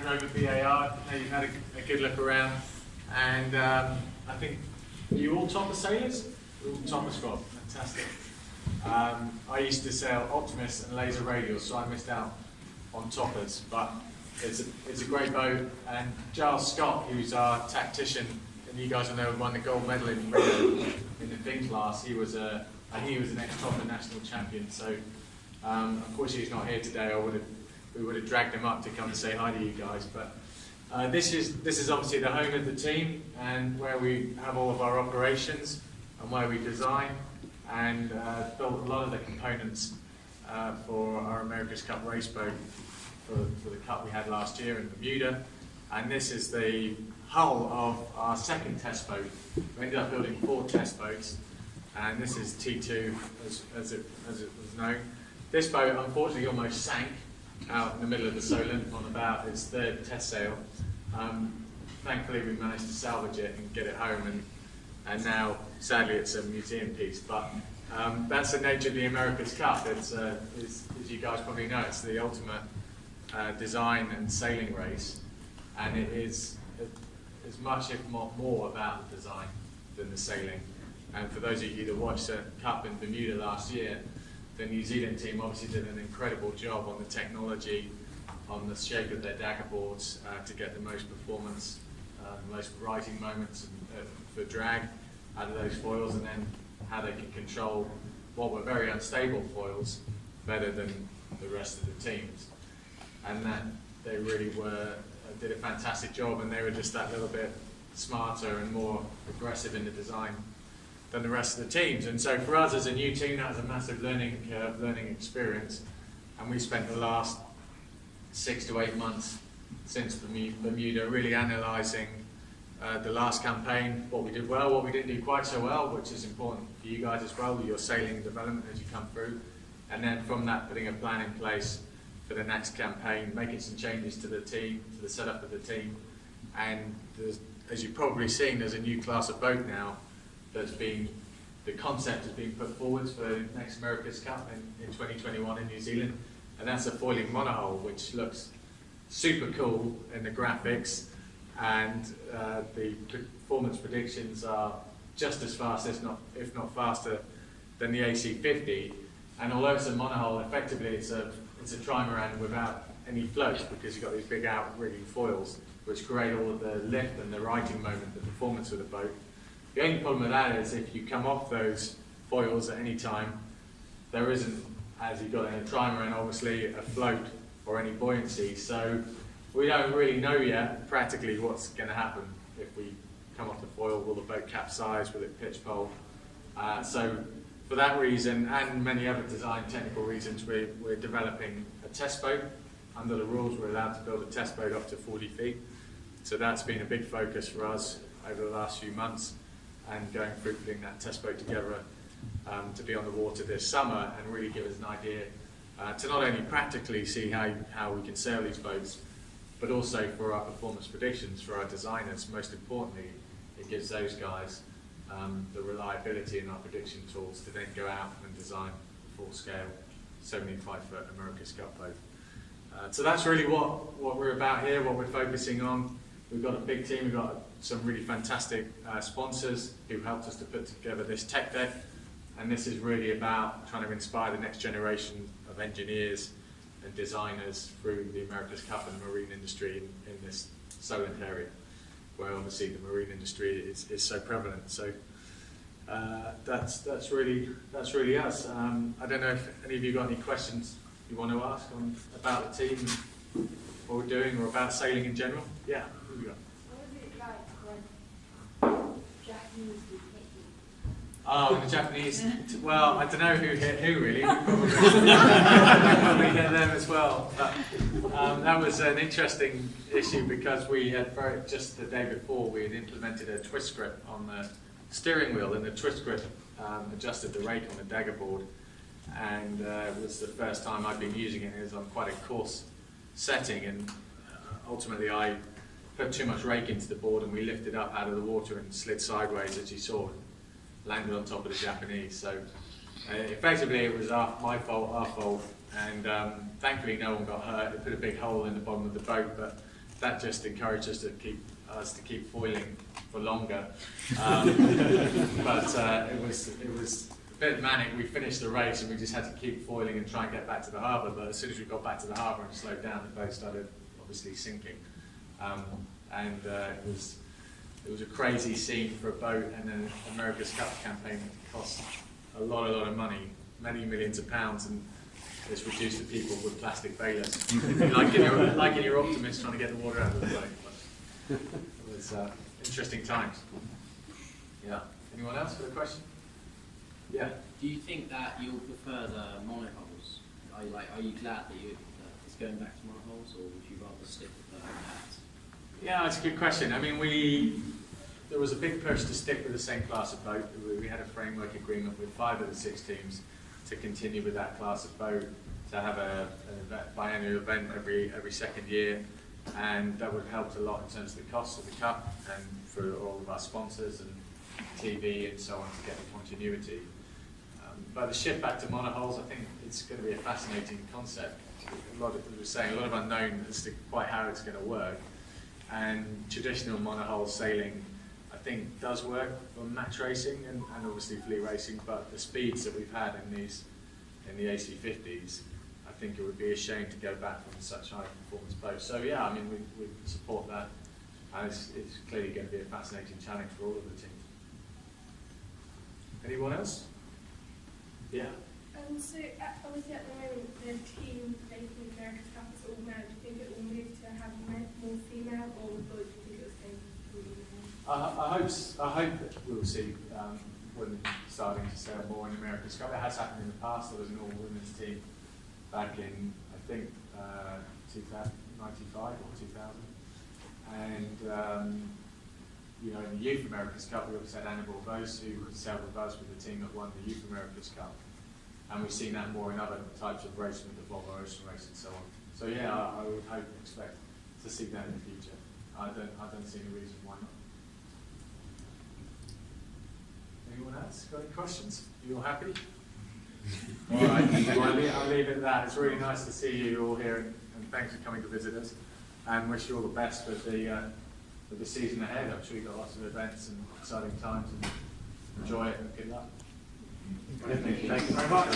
over VAR. Now you've had a good look around, and I think you all topper sailors, all topper squad, fantastic. I used to sail Optimus and Laser Radials, so I missed out on toppers, but it's a great boat. And Giles Scott, who's our tactician, and you guys will know won the gold medal in Rio in the fin class. He was I think he was an ex-topper national champion. So unfortunately he's not here today. We would have dragged him up to come and say hi to you guys. But this is obviously the home of the team and where we have all of our operations and where we design and built a lot of the components for our America's Cup race boat for the cup we had last year in Bermuda. And this is the hull of our second test boat. We ended up building 4 test boats, and this is T2 as it was known. This boat unfortunately almost sank out in the middle of the Solent on about its 3rd test sail. Thankfully we managed to salvage it and get it home, and now sadly it's a museum piece. But that's the nature of the America's Cup. It's as you guys probably know, it's the ultimate design and sailing race, and it is as much if not more about the design than the sailing. And for those of you that watched the Cup in Bermuda last year, the New Zealand team obviously did an incredible job on the technology, on the shape of their dagger boards to get the most performance, the most righting moments for drag out of those foils, and then how they can control what were very unstable foils better than the rest of the teams. And that they really did a fantastic job, and they were just that little bit smarter and more aggressive in the design than the rest of the teams. And so for us as a new team, that was a massive learning curve, learning experience, and we spent the last 6 to 8 months since Bermuda really analysing the last campaign, what we did well, what we didn't do quite so well, which is important for you guys as well, your sailing development as you come through, and then from that putting a plan in place for the next campaign, making some changes to the team, to the setup of the team. And as you've probably seen, there's a new class of boat now that's the concept is being put forward for the next America's Cup in 2021 in New Zealand, and that's a foiling monohull, which looks super cool in the graphics, and the performance predictions are just as fast, if not faster, than the AC50. And although it's a monohull, effectively it's a trimaran without any floats, because you've got these big outrigging foils which create all of the lift and the righting moment, the performance of the boat. The only problem with that is if you come off those foils at any time, there isn't, as you've got in a trimaran, obviously a float or any buoyancy. So we don't really know yet practically what's going to happen if we come off the foil. Will the boat capsize? Will it pitch pole? So for that reason and many other design technical reasons, we're developing a test boat. Under the rules, we're allowed to build a test boat up to 40 feet. So that's been a big focus for us over the last few months, and going through putting that test boat together to be on the water this summer and really give us an idea to not only practically see how we can sail these boats, but also for our performance predictions for our designers. Most importantly, it gives those guys the reliability in our prediction tools to then go out and design a full-scale 75-foot America's Cup boat. So that's really what we're about here, what we're focusing on. We've got a big team, we've got some really fantastic sponsors who helped us to put together this tech deck, and this is really about trying to inspire the next generation of engineers and designers through the America's Cup and the marine industry in this Solent area, where obviously the marine industry is so prevalent. So that's really us. I don't know if any of you got any questions you want to ask about the team, and what we're doing, or about sailing in general. Yeah, who we got? What was it like when Japanese would hit you? Oh, the Japanese. Well, I don't know who hit who really. We probably hit them as well. But that was an interesting issue because we had just the day before we had implemented a twist grip on the steering wheel, and the twist grip adjusted the rake on the dagger board. And it was the first time I'd been using it. It was on quite a coarse setting, and ultimately I put too much rake into the board, and we lifted up out of the water and slid sideways, as you saw, and landed on top of the Japanese. So effectively it was my fault, our fault, and thankfully no one got hurt. It put a big hole in the bottom of the boat, but that just encouraged us to keep foiling for longer. But it was a bit manic. We finished the race and we just had to keep foiling and try and get back to the harbour. But as soon as we got back to the harbour and slowed down, the boat started obviously sinking. It was a crazy scene for a boat, and then America's Cup campaign that cost a lot of money, many millions of pounds, and it's reduced to people with plastic bailers, like in your Optimist trying to get the water out of the boat. But it was interesting times. Yeah. Anyone else got a question? Yeah. Do you think that you'll prefer the monohulls? Are you glad that it's going back to monohulls, or would you rather stick with the hats? Yeah, it's a good question. I mean, there was a big push to stick with the same class of boat. We had a framework agreement with 5 of the 6 teams to continue with that class of boat, to have a biannual event every second year, and that would help a lot in terms of the cost of the cup and for all of our sponsors and TV and so on to get the continuity. But the shift back to monohulls, I think it's going to be a fascinating concept. A lot of unknown as to quite how it's going to work. And traditional monohull sailing, I think, does work for match racing and obviously fleet racing, but the speeds that we've had in the AC50s, I think it would be a shame to go back from such high performance boats. So yeah, I mean, we support that, and it's clearly going to be a fascinating challenge for all of the teams. Anyone else? Yeah. So obviously at the moment the team making America's Cup is all male. Do you think it will move to have more female, or do you think it will stay female? I hope that we'll see women starting to sail more in America's Cup. It has happened in the past. There was an all-women's team back in, I think, 1995 or 2000. And you know, in the Youth America's Cup, we also had Annabelle Vos, who sailed with us with the team that won the Youth America's Cup. And we've seen that more in other types of racing, with the Volvo Ocean Race and so on. So yeah, I would hope and expect to see that in the future. I don't see any reason why not. Anyone else got any questions? You all happy? All right, well, I'll leave it at that. It's really nice to see you all here, and thanks for coming to visit us. And wish you all the best with the season ahead. I'm sure you've got lots of events and exciting times, and enjoy it and good luck. Thank you very much.